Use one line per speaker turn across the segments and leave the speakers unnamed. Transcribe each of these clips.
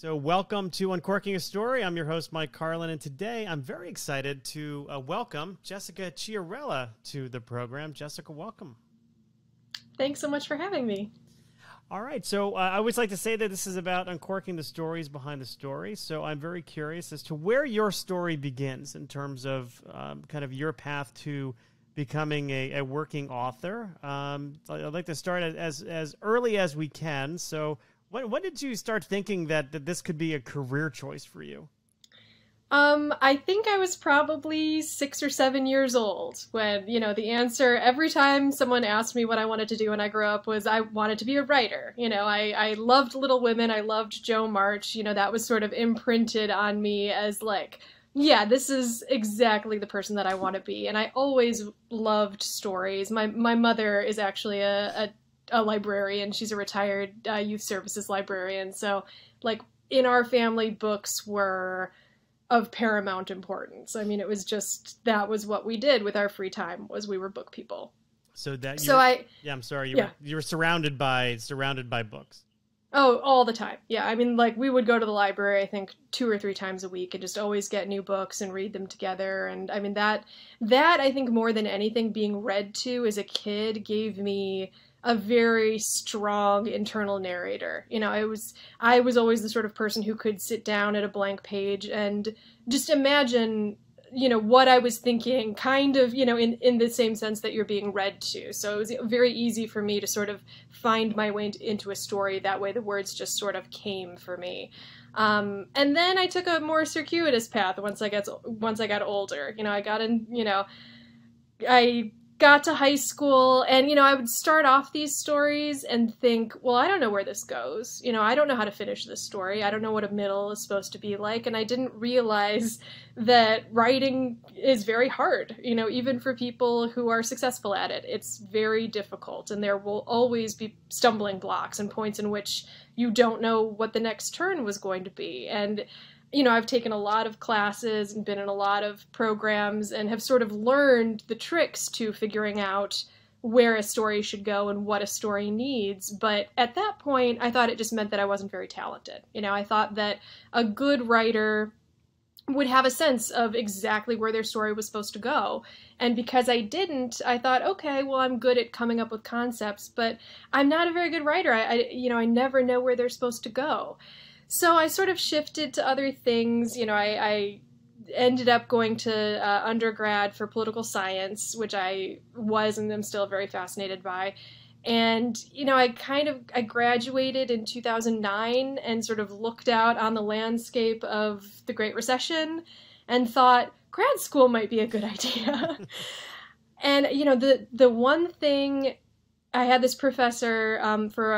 So welcome to Uncorking a Story. I'm your host, Mike Carlin, and today I'm very excited to welcome Jessica Chiarella to the program. Jessica, welcome.
Thanks so much for having me.
All right, so I always like to say that this is about uncorking the stories behind the story, so I'm very curious as to where your story begins in terms of kind of your path to becoming a working author. I'd like to start as early as we can, so when did you start thinking that this could be a career choice for you?
I think I was probably 6 or 7 years old when, the answer every time someone asked me what I wanted to do when I grew up was I wanted to be a writer. I loved Little Women. I loved Jo March. That was sort of imprinted on me as like, yeah, this is exactly the person that I want to be. And I always loved stories. My mother is actually a librarian. She's a retired youth services librarian. So like in our family, books were of paramount importance. I mean, it was just, that was what we did with our free time, was we were book people.
I'm sorry. You were surrounded by books.
Oh, all the time. Yeah. I mean, like we would go to the library, I think 2 or 3 times a week and just always get new books and read them together. And I mean, that I think more than anything, being read to as a kid gave me a very strong internal narrator. I was always the sort of person who could sit down at a blank page and just imagine, what I was thinking, kind of, in the same sense that you're being read to. So it was very easy for me to sort of find my way into a story. That way the words just sort of came for me. And then I took a more circuitous path once I got older. I got to high school and, I would start off these stories and think, well, I don't know where this goes. I don't know how to finish this story. I don't know what a middle is supposed to be like. And I didn't realize that writing is very hard, even for people who are successful at it. It's very difficult. And there will always be stumbling blocks and points in which you don't know what the next turn was going to be. And I've taken a lot of classes and been in a lot of programs and have sort of learned the tricks to figuring out where a story should go and what a story needs. But at that point, I thought it just meant that I wasn't very talented. I thought that a good writer would have a sense of exactly where their story was supposed to go. And because I didn't, I thought, okay, well, I'm good at coming up with concepts, but I'm not a very good writer. I never know where they're supposed to go. So I sort of shifted to other things. I ended up going to undergrad for political science, which I was and am still very fascinated by. And, I graduated in 2009 and sort of looked out on the landscape of the Great Recession and thought grad school might be a good idea. And, the one thing, I had this professor for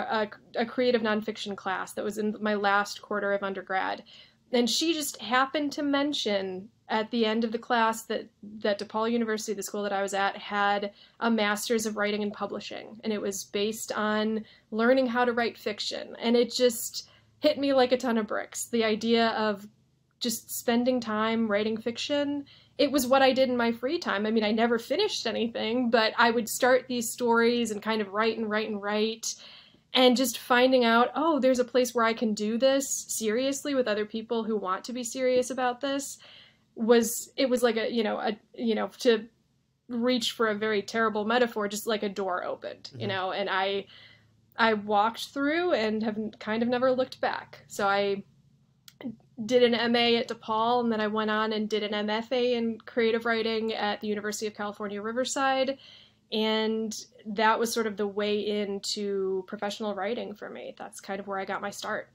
a creative nonfiction class that was in my last quarter of undergrad. And she just happened to mention at the end of the class that DePaul University, the school that I was at, had a master's of writing and publishing. And it was based on learning how to write fiction. And it just hit me like a ton of bricks. The idea of just spending time writing fiction. It was what I did in my free time. I mean, I never finished anything, but I would start these stories and kind of write and write and write. And just finding out, oh, there's a place where I can do this seriously with other people who want to be serious about this. It was like to reach for a very terrible metaphor, just like a door opened,
Mm-hmm.
And I walked through and have kind of never looked back. So I did an MA at DePaul, and then I went on and did an MFA in creative writing at the University of California, Riverside. And that was sort of the way into professional writing for me. That's kind of where I got my start.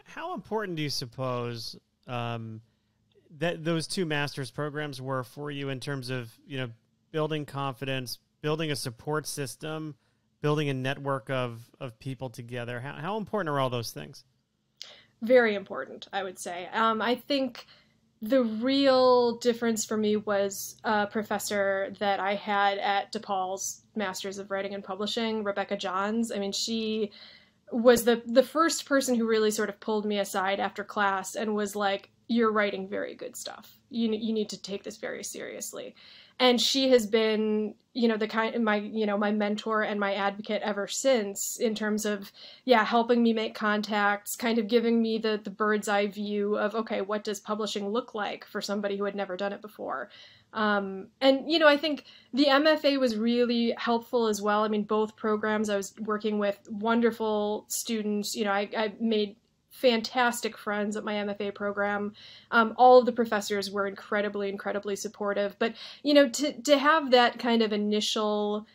How important do you suppose that those 2 master's programs were for you in terms of, building confidence, building a support system, building a network of people together? How important are all those things?
Very important, I would say. I think the real difference for me was a professor that I had at DePaul's Masters of Writing and Publishing, Rebecca Johns. I mean, she was the first person who really sort of pulled me aside after class and was like, you're writing very good stuff. You need to take this very seriously. And she has been, the kind my, my mentor and my advocate ever since, in terms of, helping me make contacts, kind of giving me the bird's eye view of, okay, what does publishing look like for somebody who had never done it before? And, I think the MFA was really helpful as well. I mean, both programs, I was working with wonderful students. I made fantastic friends at my MFA program. All of the professors were incredibly, incredibly supportive. But, to have that kind of initial,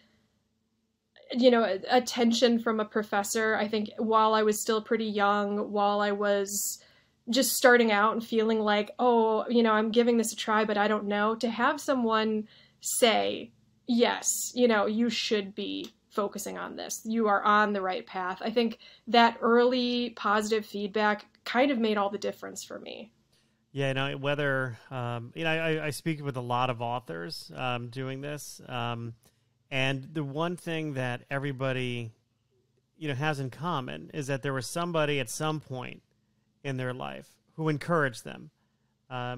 attention from a professor, I think while I was still pretty young, while I was just starting out and feeling like, oh, I'm giving this a try, but I don't know, to have someone say, yes, you should be focusing on this. You are on the right path. I think that early positive feedback kind of made all the difference for me.
Yeah, whether, I speak with a lot of authors doing this. And the one thing that everybody, has in common is that there was somebody at some point in their life who encouraged them,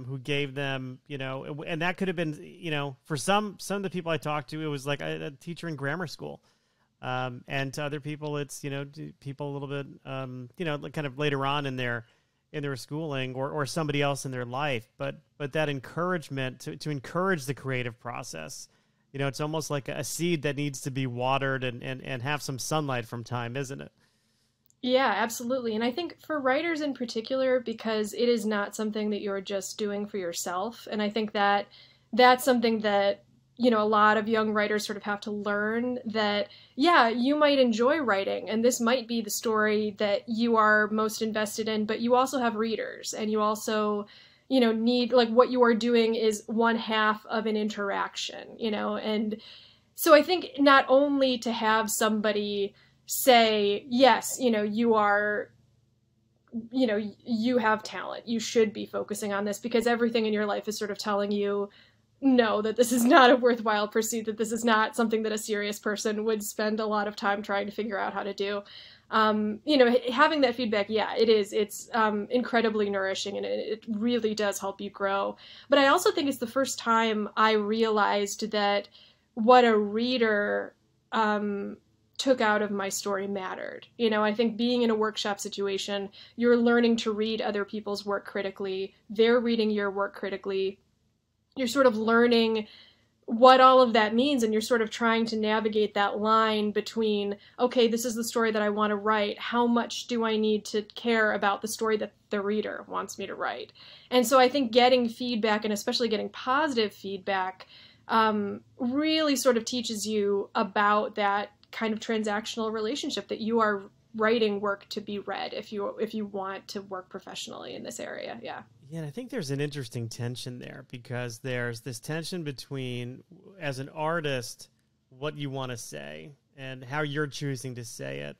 who gave them, and that could have been, for some of the people I talked to, it was like a teacher in grammar school. And to other people, it's, people a little bit, kind of later on in their schooling, or somebody else in their life. But that encouragement to encourage the creative process, it's almost like a seed that needs to be watered and have some sunlight from time, isn't it?
Yeah, absolutely. And I think for writers in particular, because it is not something that you're just doing for yourself. And I think that that's something that, a lot of young writers sort of have to learn, that, you might enjoy writing, and this might be the story that you are most invested in, but you also have readers, and you also, need, like, what you are doing is one half of an interaction, and so I think not only to have somebody say, yes, you are, you have talent, you should be focusing on this, because everything in your life is sort of telling you, no, that this is not a worthwhile pursuit, that this is not something that a serious person would spend a lot of time trying to figure out how to do. Having that feedback, it's incredibly nourishing, and it really does help you grow. But I also think it's the first time I realized that what a reader took out of my story mattered. I think being in a workshop situation, you're learning to read other people's work critically. They're reading your work critically. You're sort of learning what all of that means, and you're sort of trying to navigate that line between, okay, this is the story that I want to write. How much do I need to care about the story that the reader wants me to write? And so I think getting feedback, and especially getting positive feedback, really sort of teaches you about that kind of transactional relationship, that you are writing work to be read if you want to work professionally in this area. Yeah,
and I think there's an interesting tension there, because there's this tension between, as an artist, what you want to say and how you're choosing to say it.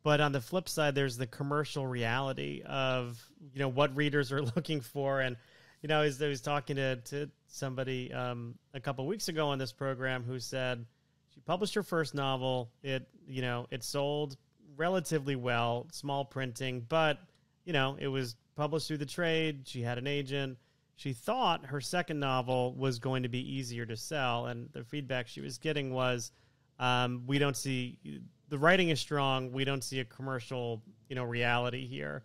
But on the flip side, there's the commercial reality of, what readers are looking for. And, I was talking to somebody a couple of weeks ago on this program who said she published her first novel. It sold relatively well, small printing, but, it was published through the trade. She had an agent. She thought her second novel was going to be easier to sell, and the feedback she was getting was, we don't see, the writing is strong, we don't see a commercial, reality here,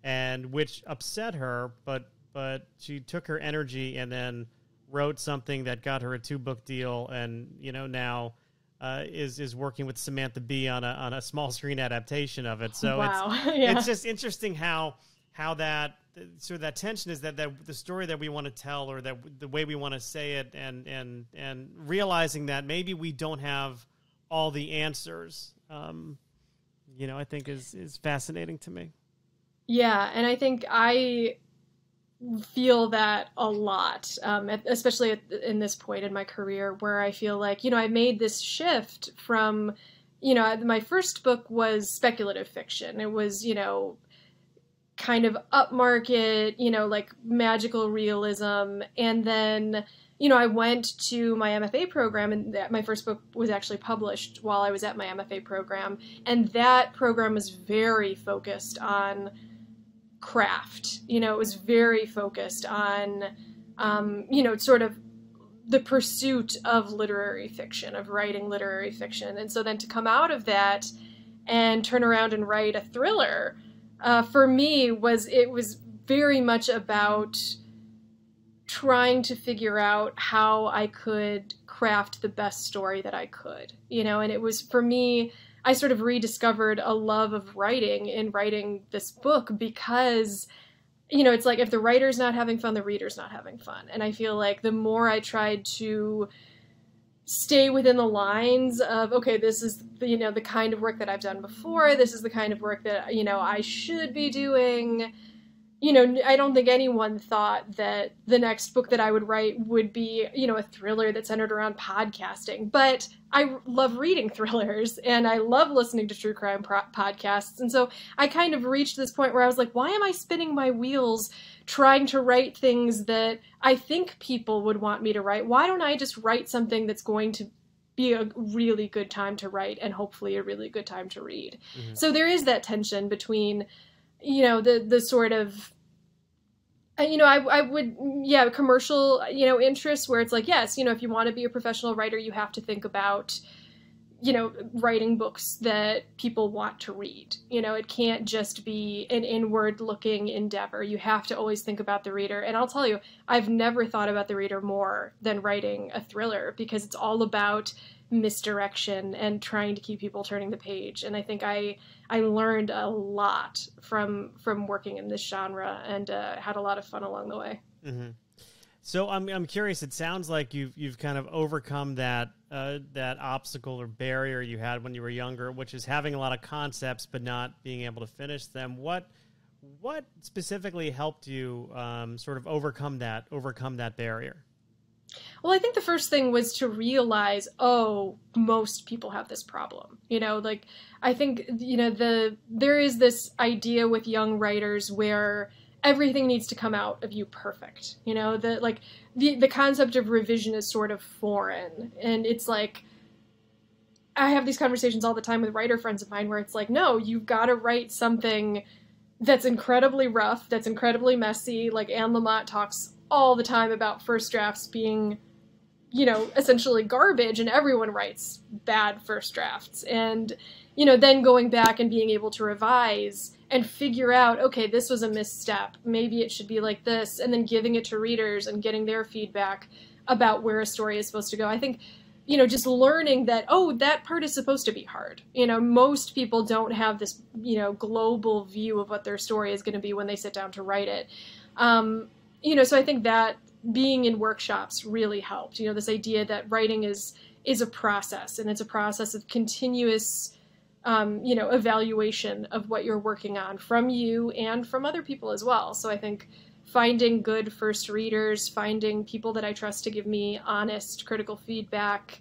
and which upset her, but she took her energy and then wrote something that got her a 2-book deal, and, now is working with Samantha Bee on a small screen adaptation of it. So
wow.
It's just interesting how that sort of that tension is that the story that we want to tell, or that the way we want to say it, and realizing that maybe we don't have all the answers, I think is fascinating to me.
Yeah, and I think I feel that a lot, especially in this point in my career, where I feel like, I made this shift from, my first book was speculative fiction. It was, kind of upmarket, like magical realism. And then, I went to my MFA program, and my first book was actually published while I was at my MFA program. And that program was very focused on craft. It was very focused on, sort of the pursuit of literary fiction, of writing literary fiction. And so then to come out of that and turn around and write a thriller, for me, it was very much about trying to figure out how I could craft the best story that I could, and it was, for me, I sort of rediscovered a love of writing in writing this book because, it's like if the writer's not having fun, the reader's not having fun. And I feel like the more I tried to stay within the lines of, okay, this is the kind of work that I've done before, this is the kind of work that I should be doing. I don't think anyone thought that the next book that I would write would be, a thriller that's centered around podcasting. But I love reading thrillers and I love listening to true crime podcasts. And so I kind of reached this point where I was like, why am I spinning my wheels trying to write things that I think people would want me to write? Why don't I just write something that's going to be a really good time to write and hopefully a really good time to read? Mm-hmm. So there is that tension between the sort of, I would, commercial, interests where it's like, yes, if you want to be a professional writer, you have to think about, writing books that people want to read. It can't just be an inward looking endeavor. You have to always think about the reader. And I'll tell you, I've never thought about the reader more than writing a thriller, because it's all about misdirection and trying to keep people turning the page. And I think I learned a lot from working in this genre, and had a lot of fun along the way.
Mm-hmm. So I'm curious. It sounds like you've kind of overcome that obstacle or barrier you had when you were younger, which is having a lot of concepts but not being able to finish them. What specifically helped you sort of overcome that barrier?
Well, I think the first thing was to realize, most people have this problem. I think, there is this idea with young writers where everything needs to come out of you perfect. The concept of revision is sort of foreign. And it's like, I have these conversations all the time with writer friends of mine where it's like, no, you've got to write something that's incredibly rough, that's incredibly messy. Like Anne Lamott talks all the time about first drafts being, essentially garbage, and everyone writes bad first drafts. And, then going back and being able to revise and figure out, okay, this was a misstep, maybe it should be like this, and then giving it to readers and getting their feedback about where a story is supposed to go. I think, just learning that, that part is supposed to be hard. Most people don't have this, global view of what their story is going to be when they sit down to write it. So I think that being in workshops really helped. This idea that writing is a process, and it's a process of continuous, evaluation of what you're working on from you and from other people as well. So I think finding good first readers, finding people that I trust to give me honest, critical feedback,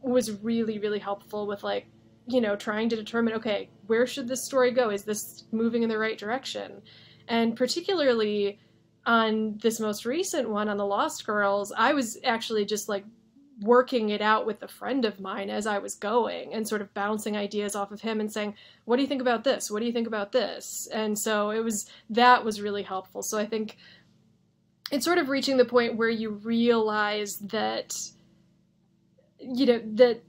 was really, really helpful with trying to determine, okay, where should this story go? Is this moving in the right direction? And particularly on this most recent one, on The Lost Girls, I was actually just working it out with a friend of mine as I was going, and sort of bouncing ideas off of him and saying, what do you think about this? What do you think about this? And so that was really helpful. So I think it's sort of reaching the point where you realize that, that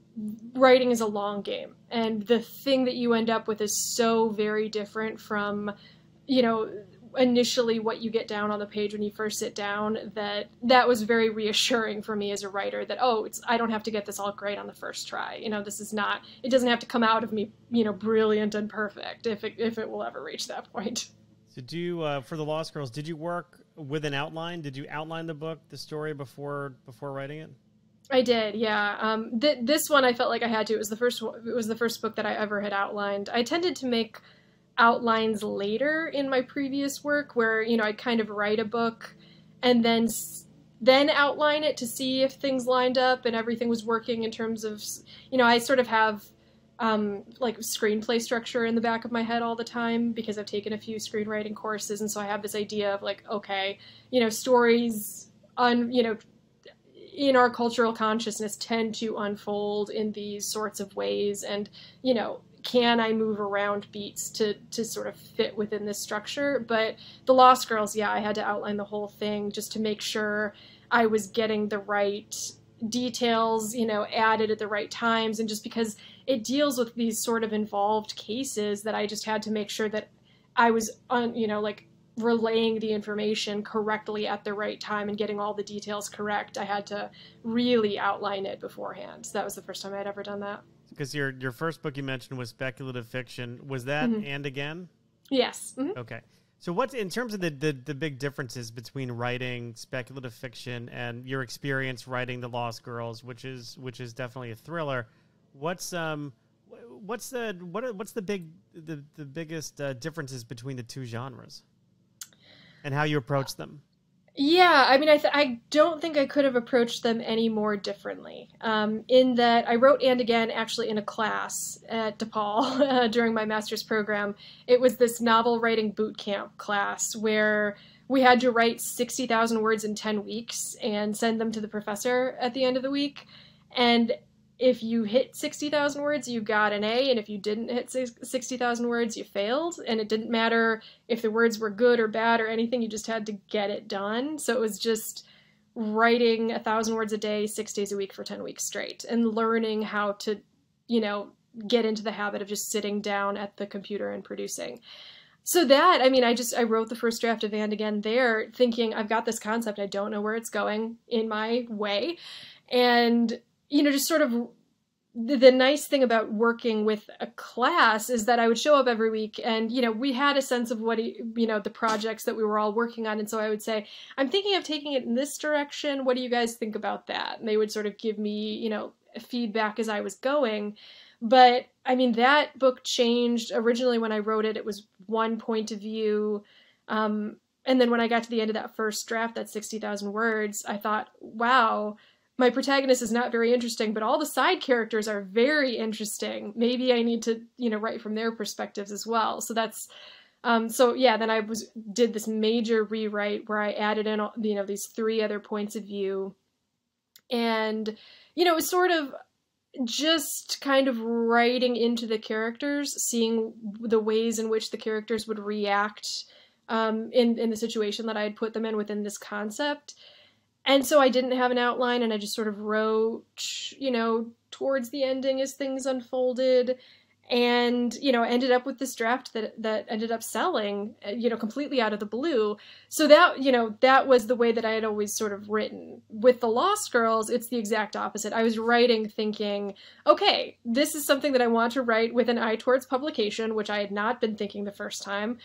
writing is a long game, and the thing that you end up with is so very different from, initially what you get down on the page when you first sit down. That was very reassuring for me as a writer, that I don't have to get this all great on the first try. This is not, it doesn't have to come out of me brilliant and perfect if it will ever reach that point.
So do you, for The Lost Girls, did you work with an outline? Did you outline the story before writing it?
I did, yeah. This one I felt like I had to. It was the first book that I ever had outlined. I tended to make outlines later in my previous work, where I'd kind of write a book and then outline it to see if things lined up and everything was working in terms of, I sort of have screenplay structure in the back of my head all the time, because I've taken a few screenwriting courses, and so I have this idea of okay, stories in our cultural consciousness tend to unfold in these sorts of ways, and can I move around beats to sort of fit within this structure? But The Lost Girls, I had to outline the whole thing just to make sure I was getting the right details, added at the right times, and just because it deals with these sort of involved cases that I just had to make sure that I was relaying the information correctly at the right time and getting all the details correct. I had to really outline it beforehand. So that was the first time I had ever done that.
Because your first book you mentioned was speculative fiction. Was that And Again?
Yes. Mm-hmm.
Okay. So what's, in terms of the big differences between writing speculative fiction and your experience writing The Lost Girls, which is definitely a thriller, what's the biggest differences between the two genres and how you approach them?
Yeah, I mean, I don't think I could have approached them any more differently. In that I wrote And Again actually in a class at DePaul during my master's program. It was this novel writing boot camp class where we had to write 60,000 words in 10 weeks and send them to the professor at the end of the week. And if you hit 60,000 words, you got an A, and if you didn't hit 60,000 words, you failed. And it didn't matter if the words were good or bad or anything, you just had to get it done. So it was just writing 1,000 words a day, 6 days a week for 10 weeks straight, and learning how to, get into the habit of just sitting down at the computer and producing. So that, I mean, I wrote the first draft of And Again there thinking, I've got this concept, I don't know where it's going in my way. And just sort of the nice thing about working with a class is that I would show up every week and, we had a sense of what, the projects that we were all working on. And so I would say, I'm thinking of taking it in this direction. What do you guys think about that? And they would sort of give me, feedback as I was going. But I mean, that book changed. Originally when I wrote it, it was one point of view. And then when I got to the end of that first draft, that 60,000 words, I thought, wow, my protagonist is not very interesting, but all the side characters are very interesting. Maybe I need to, write from their perspectives as well. So that's, then I did this major rewrite where I added in, these 3 other points of view. And, it was sort of just kind of writing into the characters, seeing the ways in which the characters would react in the situation that I had put them in within this concept. And so I didn't have an outline, and I just sort of wrote, towards the ending as things unfolded, and, ended up with this draft that ended up selling, completely out of the blue. So that, that was the way that I had always sort of written. With The Lost Girls, it's the exact opposite. I was writing thinking, okay, this is something that I want to write with an eye towards publication, which I had not been thinking the first time.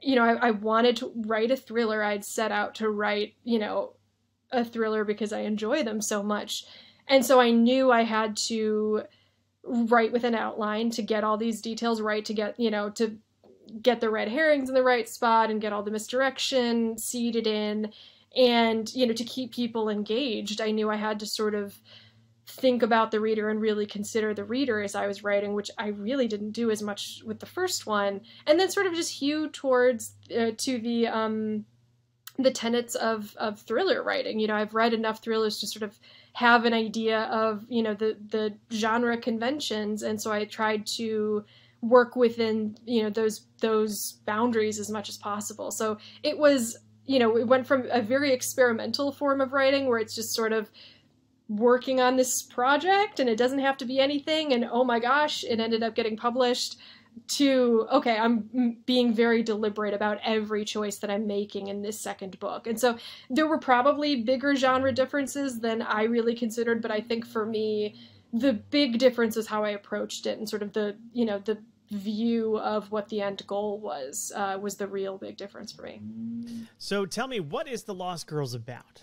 I wanted to write a thriller. I'd set out to write, a thriller because I enjoy them so much. And so I knew I had to write with an outline to get all these details right, to get, to get the red herrings in the right spot and get all the misdirection seeded in, and, to keep people engaged. I knew I had to sort of think about the reader and really consider the reader as I was writing, which I really didn't do as much with the first one. And then sort of just hew towards to the tenets of thriller writing. I've read enough thrillers to sort of have an idea of, the genre conventions. And so I tried to work within, those boundaries as much as possible. So it was, it went from a very experimental form of writing where it's just sort of working on this project and it doesn't have to be anything. And oh my gosh, it ended up getting published, to, okay, I'm being very deliberate about every choice that I'm making in this second book. And so there were probably bigger genre differences than I really considered, but I think for me, the big difference is how I approached it, and sort of the, the view of what the end goal was the real big difference for me.
So tell me, what is The Lost Girls about?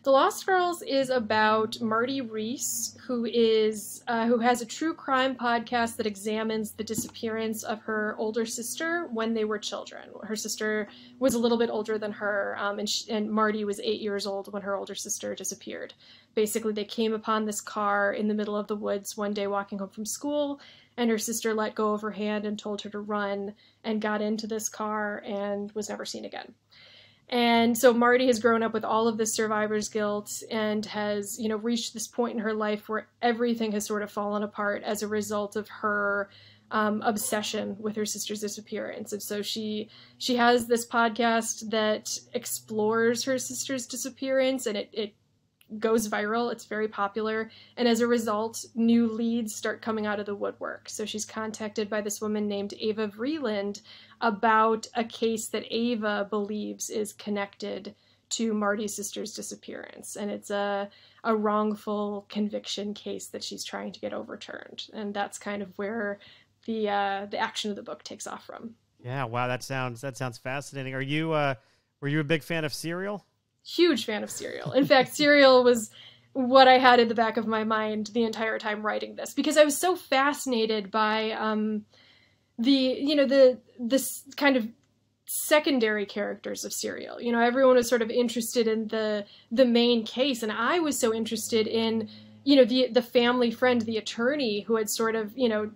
The Lost Girls is about Marty Reese, who has a true crime podcast that examines the disappearance of her older sister when they were children. Her sister was a little bit older than her, and Marty was 8 years old when her older sister disappeared. Basically, they came upon this car in the middle of the woods one day walking home from school, and her sister let go of her hand and told her to run, and got into this car and was never seen again. And so Marty has grown up with all of this survivor's guilt and has, reached this point in her life where everything has sort of fallen apart as a result of her obsession with her sister's disappearance. And so she has this podcast that explores her sister's disappearance, and it goes viral. It's very popular. And as a result, new leads start coming out of the woodwork. So she's contacted by this woman named Ava Vreeland about a case that Ava believes is connected to Marty's sister's disappearance. And it's a wrongful conviction case that she's trying to get overturned. And that's kind of where the action of the book takes off from.
Yeah, wow, that sounds fascinating. Are you were you a big fan of Serial?
Huge fan of Serial. In fact, Serial was what I had in the back of my mind the entire time writing this, because I was so fascinated by the kind of secondary characters of Serial. You know, everyone was sort of interested in the main case, and I was so interested in, you know, the family friend, the attorney who had sort of, you know,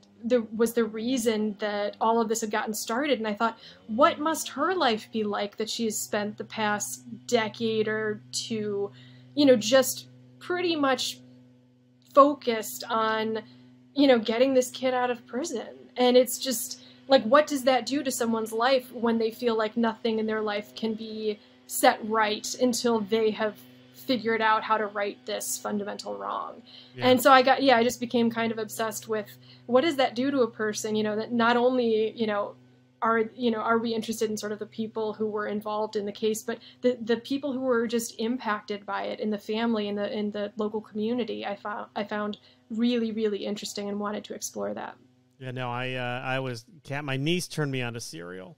was the reason that all of this had gotten started. And I thought, what must her life be like that she has spent the past decade or two, you know, just pretty much focused on, you know, getting this kid out of prison. And it's just like, what does that do to someone's life when they feel like nothing in their life can be set right until they have figured out how to right this fundamental wrong? Yeah. And so I just became kind of obsessed with, what does that do to a person? You know, that not only, are we interested in sort of the people who were involved in the case, but the people who were just impacted by it in the family, in the local community, I found really, really interesting and wanted to explore that.
Yeah, no, my niece turned me on to Serial.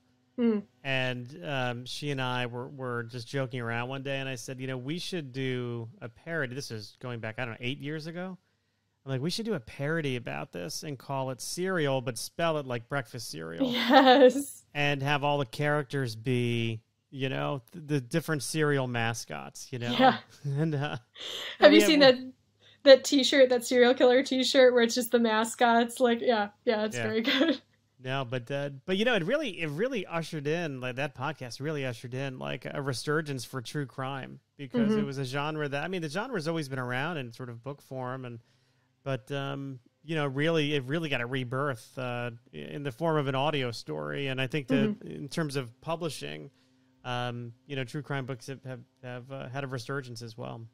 And she and I were just joking around one day, and I said, you know, we should do a parody. This is going back, I don't know, 8 years ago. I'm like, we should do a parody about this and call it Serial, but spell it like breakfast cereal.
Yes.
And have all the characters be, you know, the different cereal mascots, you know?
Yeah.
And
have you seen that T-shirt, that serial killer T-shirt, where it's just the mascots? Like, it's very good.
No, but you know, it really ushered in, like, that podcast really ushered in like a resurgence for true crime, because it was a genre that, I mean, the genre's always been around in sort of book form, but you know, it really got a rebirth in the form of an audio story. And I think that in terms of publishing, you know, true crime books have had a resurgence as well.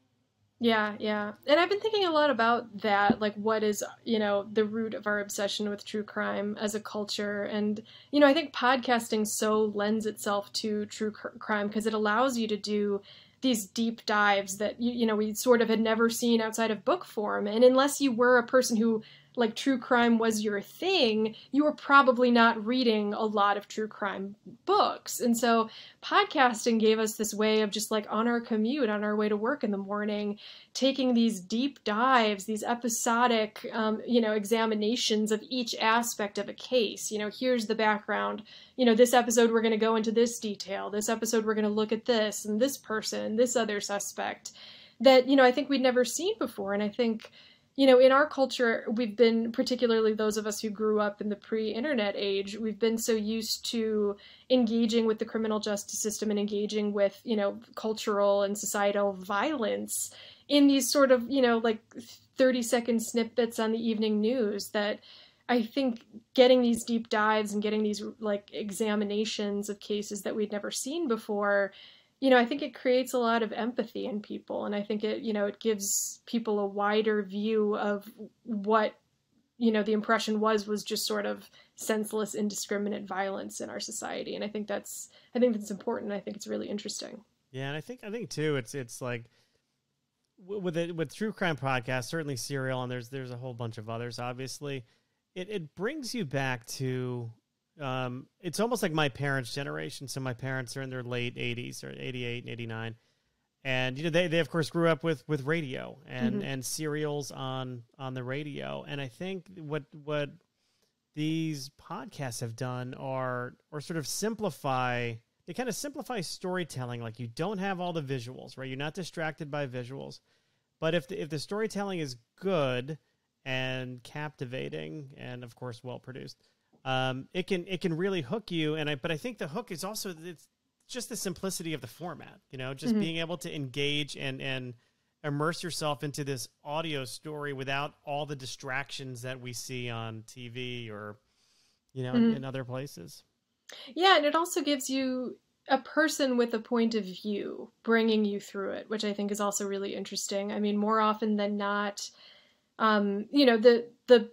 Yeah. And I've been thinking a lot about that, like, what is, you know, the root of our obsession with true crime as a culture. And, you know, I think podcasting so lends itself to true crime because it allows you to do these deep dives that, you know, we sort of had never seen outside of book form. And unless you were a person who, like, true crime was your thing, you were probably not reading a lot of true crime books. And so podcasting gave us this way of just, like, on our commute, on our way to work in the morning, taking these deep dives, these episodic, you know, examinations of each aspect of a case. You know, here's the background. You know, this episode we're going to go into this detail. This episode we're going to look at this and this person and this other suspect that, you know, I think we'd never seen before. And I think, you know, in our culture, we've been, particularly those of us who grew up in the pre-internet age, we've been so used to engaging with the criminal justice system and engaging with, you know, cultural and societal violence in these sort of, you know, like 30-second snippets on the evening news, that I think getting these deep dives and getting these, like, examinations of cases that we'd never seen before, you know, I think it creates a lot of empathy in people. And I think it, you know, it gives people a wider view of what, you know, the impression was just sort of senseless, indiscriminate violence in our society. And I think that's important. I think it's really interesting.
Yeah. And I think too, it's like with true crime podcasts, certainly Serial, and there's a whole bunch of others, obviously, it brings you back to, it's almost like my parents' generation. So my parents are in their late 80s, or 88 and 89. And, you know, they of course grew up with radio and serials on the radio. And I think what these podcasts have done or sort of simplify storytelling. Like, you don't have all the visuals, right? You're not distracted by visuals. But if the storytelling is good and captivating and, of course, well produced, it can really hook you. But I think the hook is also, it's just the simplicity of the format, you know, just being able to engage and immerse yourself into this audio story without all the distractions that we see on TV or, in other places.
Yeah, and it also gives you a person with a point of view bringing you through it, which I think is also really interesting. I mean, more often than not, the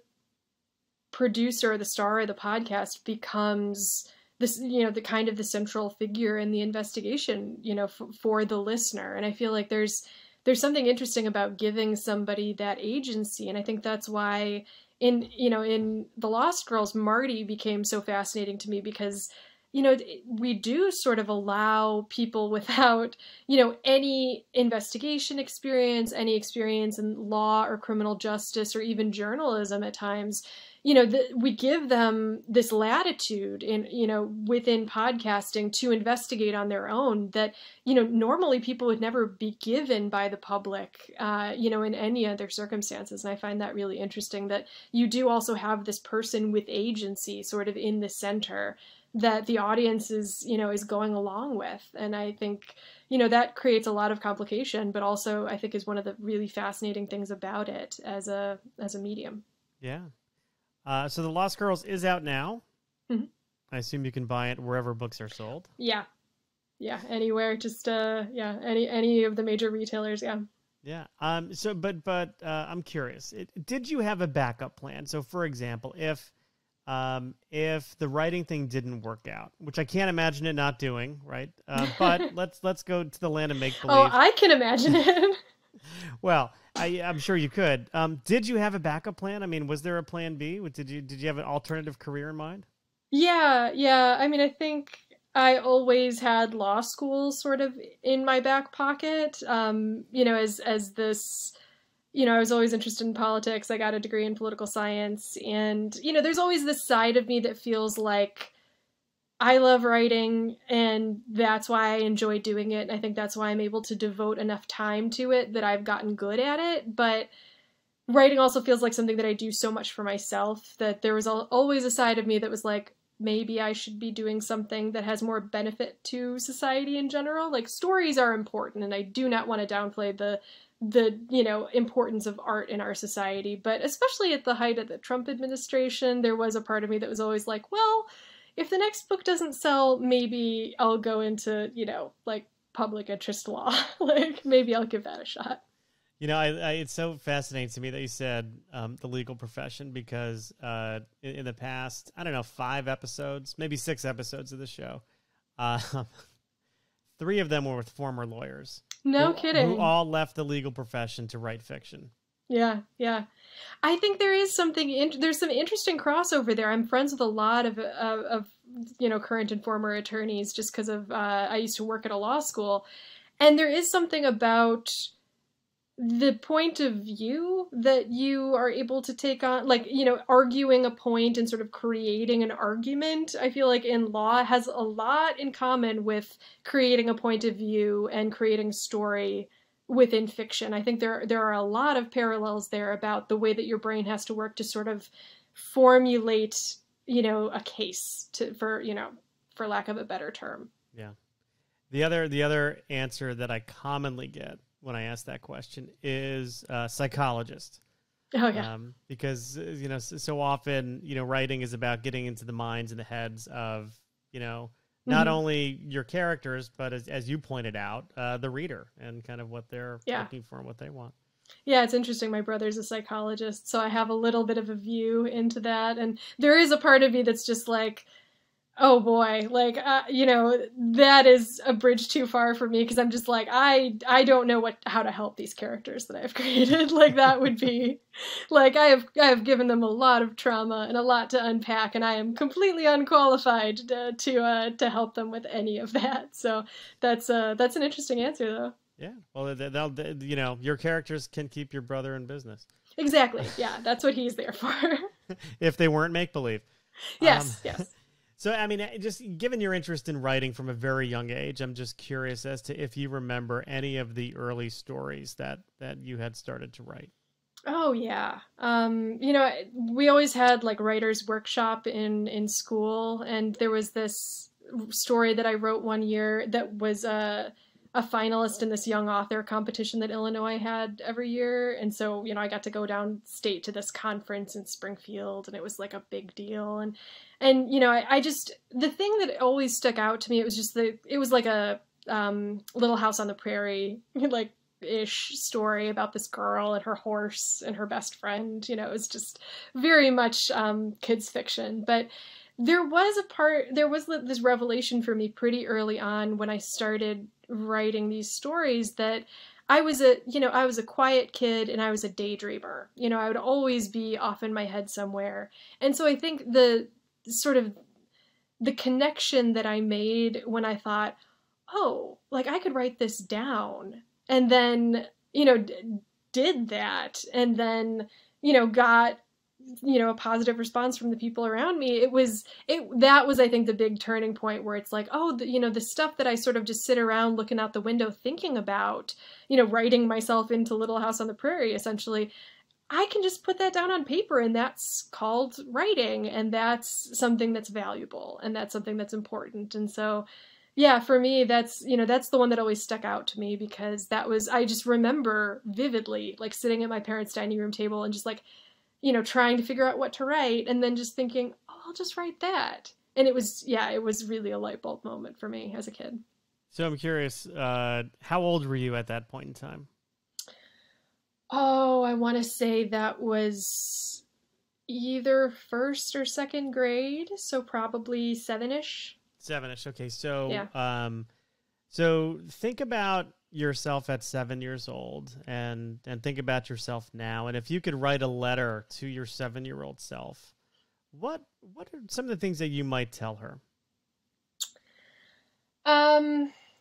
producer or the star of the podcast becomes this, the kind of the central figure in the investigation, for the listener. And I feel like there's something interesting about giving somebody that agency. And I think that's why in The Lost Girls, Marty became so fascinating to me because, we do sort of allow people without, any investigation experience, any experience in law or criminal justice or even journalism at times, we give them this latitude within podcasting to investigate on their own that, normally people would never be given by the public, in any other circumstances. And I find that really interesting that you do also have this person with agency sort of in the center that the audience is going along with. And I think, that creates a lot of complication, but also I think is one of the really fascinating things about it as a medium.
Yeah. So The Lost Girls is out now.
Mm-hmm.
I assume you can buy it wherever books are sold.
Yeah. Yeah. Anywhere. Just, any of the major retailers. Yeah.
Yeah. But I'm curious. Did you have a backup plan? So for example, if the writing thing didn't work out, which I can't imagine it not doing, right? But let's go to the land of make believe.
Oh, I can imagine it.
Well, I'm sure you could. Did you have a backup plan? I mean, was there a plan B? Did you have an alternative career in mind?
Yeah. I mean, I think I always had law school sort of in my back pocket. As this, I was always interested in politics. I got a degree in political science, and there's always this side of me that feels like I love writing, and that's why I enjoy doing it. And I think that's why I'm able to devote enough time to it that I've gotten good at it. But writing also feels like something that I do so much for myself that there was always a side of me that was like, maybe I should be doing something that has more benefit to society in general. Like, stories are important, and I do not want to downplay the importance of art in our society. But especially at the height of the Trump administration, there was a part of me that was always like, well, if the next book doesn't sell, maybe I'll go into, like public interest law. Like, maybe I'll give that a shot.
It's so fascinating to me that you said the legal profession, because in the past, I don't know, 5 episodes, maybe 6 episodes of the show, 3 of them were with former lawyers.
No kidding.
Who all left the legal profession to write fiction.
Yeah. I think there is there's some interesting crossover there. I'm friends with a lot of current and former attorneys just because of I used to work at a law school, and there is something about the point of view that you are able to take on, like, arguing a point and sort of creating an argument. I feel like in law has a lot in common with creating a point of view and creating story within fiction. I think there are a lot of parallels there about the way that your brain has to work to sort of formulate, a case for lack of a better term.
Yeah. The other answer that I commonly get when I ask that question is psychologist.
Oh yeah.
Because so often writing is about getting into the minds and the heads of not only your characters, but as you pointed out, the reader, and kind of what they're looking for and what they want.
Yeah, it's interesting. My brother's a psychologist, so I have a little bit of a view into that. And there is a part of me that's just like, oh boy, like, that is a bridge too far for me, because I'm just like, I don't know how to help these characters that I've created. Like, that would be, like, I have given them a lot of trauma and a lot to unpack, and I am completely unqualified to help them with any of that. So that's an interesting answer, though.
Yeah, well, your characters can keep your brother in business.
Exactly. Yeah, that's what he's there for.
If they weren't make-believe.
Yes.
So, I mean, just given your interest in writing from a very young age, I'm just curious as to if you remember any of the early stories that you had started to write.
Oh, yeah. We always had like writer's workshop in school, and there was this story that I wrote one year that was a finalist in this young author competition that Illinois had every year. And so, I got to go downstate to this conference in Springfield, and it was like a big deal. And I just, the thing that always stuck out to me, it was like a Little House on the Prairie, like ish story about this girl and her horse and her best friend. It was just very much kids fiction. But there was this revelation for me pretty early on when I started writing these stories that I was a quiet kid and I was a daydreamer. I would always be off in my head somewhere. And so I think the connection that I made when I thought, oh, like I could write this down, and then, did that, and then, got, a positive response from the people around me. That was, I think, the big turning point where it's like, oh, the stuff that I sort of just sit around looking out the window thinking about, writing myself into Little House on the Prairie, essentially, I can just put that down on paper, and that's called writing, and that's something that's valuable, and that's something that's important. And so, yeah, for me, that's the one that always stuck out to me, because I just remember vividly, like, sitting at my parents' dining room table and just, like, trying to figure out what to write, and then just thinking, oh, I'll just write that. And it was really a light bulb moment for me as a kid.
So I'm curious, how old were you at that point in time?
Oh, I want to say that was either first or second grade, so probably 7-ish.
7-ish. Okay, so
yeah.
So think about yourself at 7 years old, and think about yourself now. And if you could write a letter to your 7-year-old self, what are some of the things that you might tell her?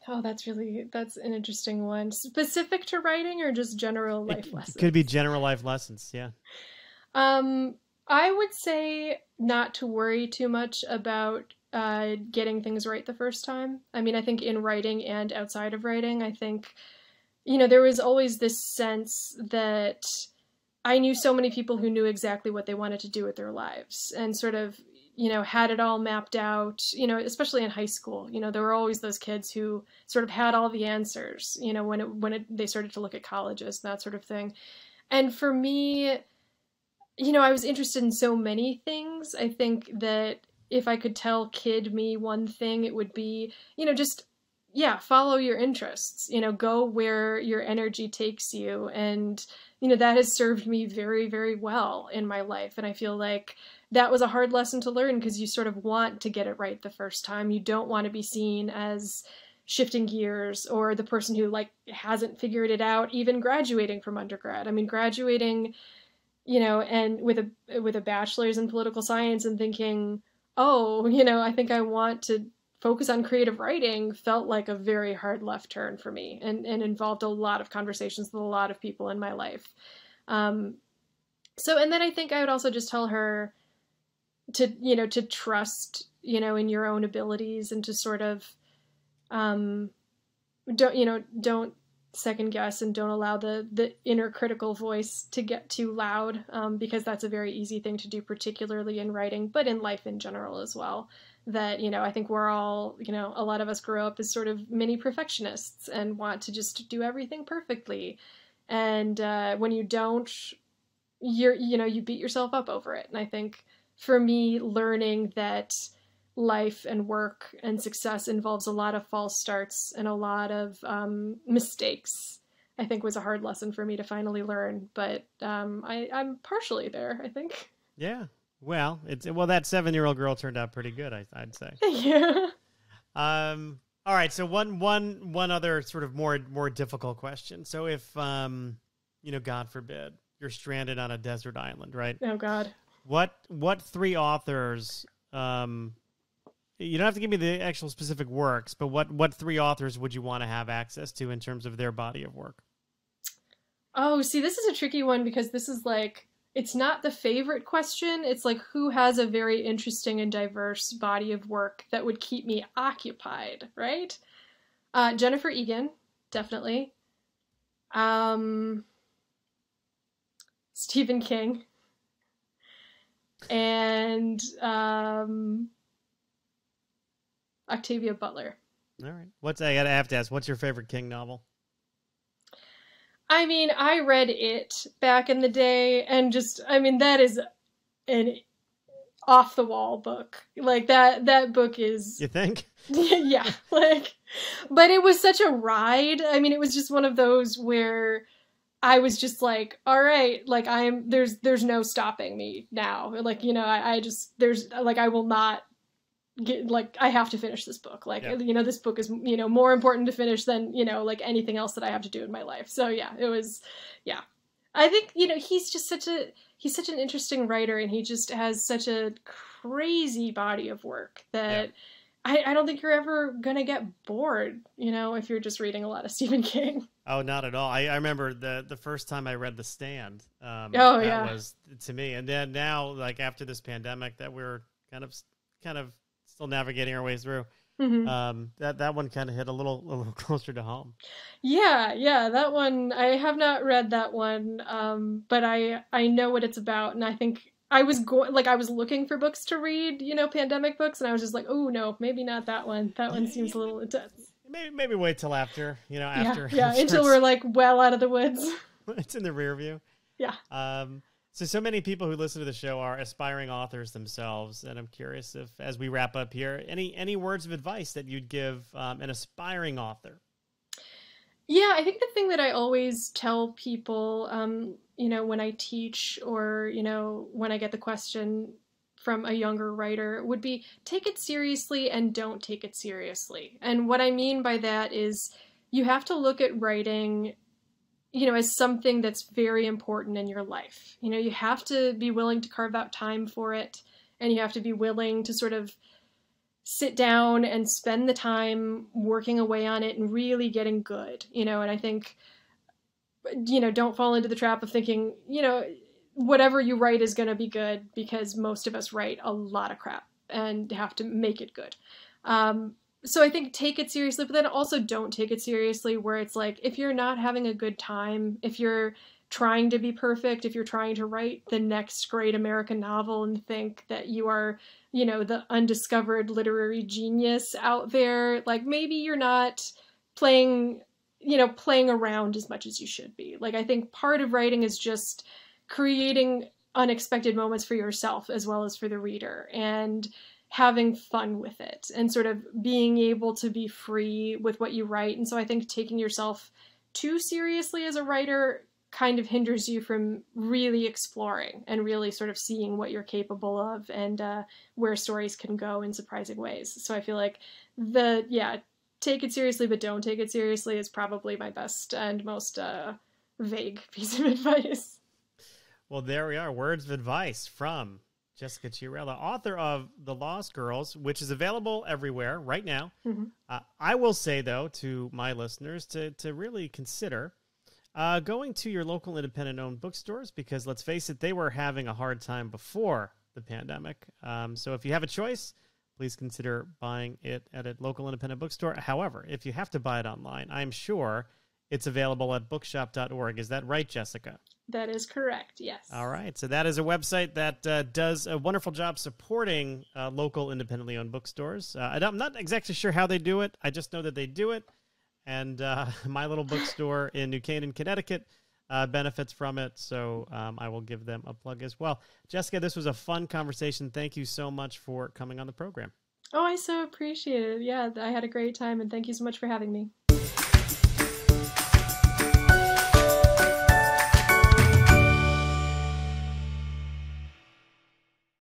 Oh, that's an interesting one. Specific to writing or just general life lessons?
It could be general life lessons, yeah.
I would say not to worry too much about getting things right the first time. I mean, I think in writing and outside of writing, I think, there was always this sense that I knew so many people who knew exactly what they wanted to do with their lives and sort of, had it all mapped out, especially in high school. There were always those kids who sort of had all the answers, they started to look at colleges and that sort of thing. And for me, I was interested in so many things. I think that if I could tell kid me one thing, it would be, follow your interests, go where your energy takes you. And, that has served me very, very well in my life. And I feel like that was a hard lesson to learn, because you sort of want to get it right the first time. You don't want to be seen as shifting gears or the person who hasn't figured it out, even graduating from undergrad. I mean, graduating, and with a bachelor's in political science and thinking, oh, I think I want to focus on creative writing, felt like a very hard left turn for me, and involved a lot of conversations with a lot of people in my life. And then I think I would also just tell her to trust, in your own abilities, and to sort of, don't second guess, and don't allow the inner critical voice to get too loud, because that's a very easy thing to do, particularly in writing, but in life in general as well. That, I think we're all, a lot of us grow up as sort of mini perfectionists and want to just do everything perfectly. And when you don't, you beat yourself up over it. And I think for me, learning that life and work and success involves a lot of false starts and a lot of mistakes, I think was a hard lesson for me to finally learn. But I'm partially there, I think.
Yeah. Well, that 7-year-old girl turned out pretty good, I'd say.
Yeah.
All right. So one other sort of more difficult question. So if God forbid, you're stranded on a desert island, right?
Oh God.
What 3 authors? You don't have to give me the actual specific works, but what 3 authors would you want to have access to in terms of their body of work?
Oh, see, this is a tricky one, because this is it's not the favorite question. It's like, who has a very interesting and diverse body of work that would keep me occupied, right? Jennifer Egan, definitely. Stephen King. And Octavia Butler.
All right. I have to ask, what's your favorite King novel?
I mean, I read it back in the day, and just, I mean, that is an off the wall book. Like that book is,
You think?
yeah, like, but it was such a ride. I mean, it was just one of those where I was just like, all right, like there's no stopping me now. Like, I just, there's like, I will not get, like, I have to finish this book. Like,
Yeah.
this book is, more important to finish than, like anything else that I have to do in my life. So yeah, it was, yeah. I think, he's just he's such an interesting writer, and he just has such a crazy body of work that I don't think you're ever going to get bored, if you're just reading a lot of Stephen King.
Oh, not at all. I remember the first time I read The Stand.
That
was to me. And then now, like after this pandemic that we're kind of still navigating our way through,
Mm-hmm.
that one kind of hit a little closer to home.
Yeah, that one, I have not read that one, but I know what it's about, and I think I was I was looking for books to read, pandemic books, and I was just like, oh no, maybe not that one. That one seems a little intense.
Maybe wait till after, after.
Yeah, until we're like well out of the woods.
It's in the rear view.
Yeah.
So many people who listen to the show are aspiring authors themselves, and I'm curious if, as we wrap up here, any words of advice that you'd give an aspiring author.
Yeah, I think the thing that I always tell people, when I teach, or, when I get the question from a younger writer, would be take it seriously and don't take it seriously. And what I mean by that is you have to look at writing, as something that's very important in your life. You have to be willing to carve out time for it, and you have to be willing to sort of sit down and spend the time working away on it and really getting good, and I think, don't fall into the trap of thinking, whatever you write is going to be good, because most of us write a lot of crap and have to make it good. So I think take it seriously, but then also don't take it seriously, where it's like, if you're not having a good time, if you're trying to be perfect, if you're trying to write the next great American novel and think that you are, the undiscovered literary genius out there, like maybe you're not playing around as much as you should be. Like, I think part of writing is just creating unexpected moments for yourself as well as for the reader, and having fun with it, and sort of being able to be free with what you write. And so I think taking yourself too seriously as a writer kind of hinders you from really exploring and really sort of seeing what you're capable of, and where stories can go in surprising ways. So I feel like take it seriously but don't take it seriously is probably my best and most vague piece of advice.
Well, there we are. Words of advice from Jessica Chiarella, author of The Lost Girls, which is available everywhere right now.
Mm-hmm.
I will say, though, to my listeners to really consider going to your local independent-owned bookstores, because let's face it, they were having a hard time before the pandemic. So if you have a choice, please consider buying it at a local independent bookstore. However, if you have to buy it online, I'm sure it's available at bookshop.org. Is that right, Jessica?
That is correct, yes.
All right. So that is a website that does a wonderful job supporting local independently owned bookstores. I'm not exactly sure how they do it. I just know that they do it. And my little bookstore in New Canaan, Connecticut benefits from it. So I will give them a plug as well. Jessica, this was a fun conversation. Thank you so much for coming on the program.
Oh, I so appreciate it. Yeah, I had a great time, and thank you so much for having me.